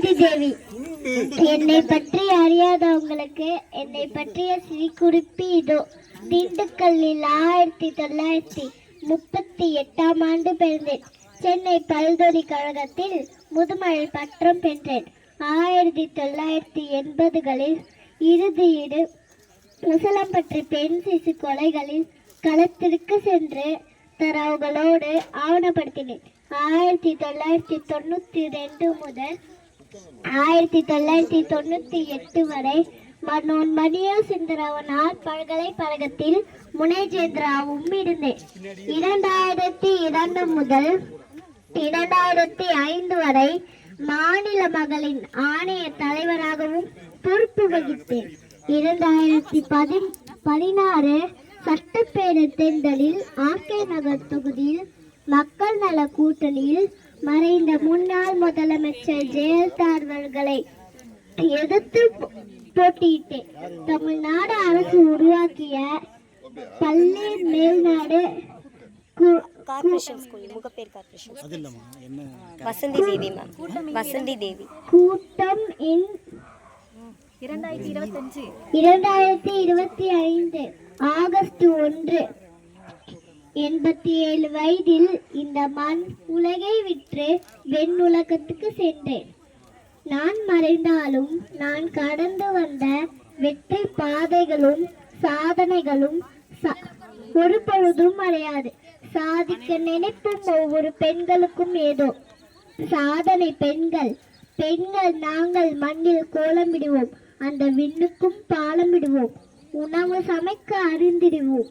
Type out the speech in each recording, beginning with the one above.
தேவி. என்னை பற்றி அறியாதவங்களுக்கு என்னை பற்றிய சிறு குறிப்பு இதோ. திண்டுக்கல்லில் 1938ஆம் ஆண்டு பிறந்தேன். சென்னை பல்கலைக்கழகத்தில் முதுமழை பட்டம் பெற்றேன். 1980களில் இறுதியீடு முசலம்பற்றி பெண் சிசு கொலைகளில் களத்திற்கு சென்று தரவுகளோடு ஆவணப்படுத்தினேன். 1992 முதல் 1998 வரை மனோன்மணியா சுந்தரவனார் பல்கலைக்கழகத்தில் முனைஜேந்திராவும் இருந்தேன். 2002 முதல் 2005 வரை மாநில மகளின் ஆணைய தலைவராகவும் பொறுப்பு வகித்தேன். 2016 சட்டப்பேரவை தேர்தலில் ஆர்கே நகர் தொகுதியில் மக்கள் நல கூட்டணியில் மறைந்த முன்னாள் முதலமைச்சர் ஜெயலலிதா அவர்களை எதிர்த்து போட்டியிட்டேன். தமிழ்நாடு அரசு உருவாக்கிய பள்ளி மேல்நாடு கூட்டம் 2025 ஆகஸ்ட் 1. 87 வயதில் இந்த மண் உலகை விற்று வெண் உலகத்துக்கு சென்றேன். நான் மறைந்தாலும் நான் கடந்து வந்த வெற்றி பாதைகளும் சாதனைகளும் ஒரு பொழுதும் அடையாது. சாதிக்க நினைப்பும் ஒவ்வொரு பெண்களுக்கும் ஏதோ சாதனை. பெண்கள் நாங்கள் மண்ணில் கோலமிடுவோம், அந்த விண்ணுக்கும் பாலமிடுவோம். உணவு சமைக்க அறிந்திடுவோம்,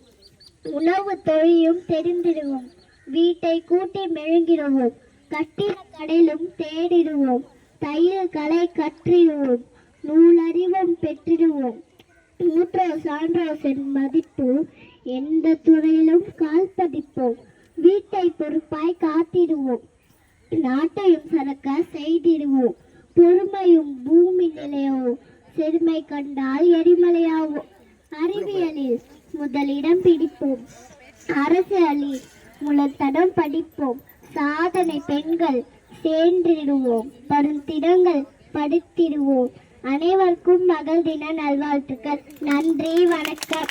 உணவு தொழிலும் தெரிந்திடுவோம். வீட்டை கூட்டி மெழுங்கிடுவோம், கட்டிட கடையிலும் தேடிடுவோம். தையல் கலை கற்றிடுவோம், நூலறிவும் பெற்றிடுவோம். மூற்றோ சான்றோ சென் மதிப்பு எந்த துறையிலும் கால் பதிப்போம். வீட்டை பொறுப்பாய் காத்திடுவோம், நாட்டையும் சரக்க செய்திடுவோம். பொறுமையும் பூமி நிலையோ செருமை கண்டால் எரிமலையாவோம். அறிவியலில் முதலிடம் பிடிப்போம், அரசியலில் முழத்தடம் படிப்போம். சாதனை பெண்கள் சேர்ந்திடுவோம், பருந்திடங்கள் படித்திடுவோம். அனைவருக்கும் மகள் தின நல்வாழ்த்துக்கள். நன்றி, வணக்கம்.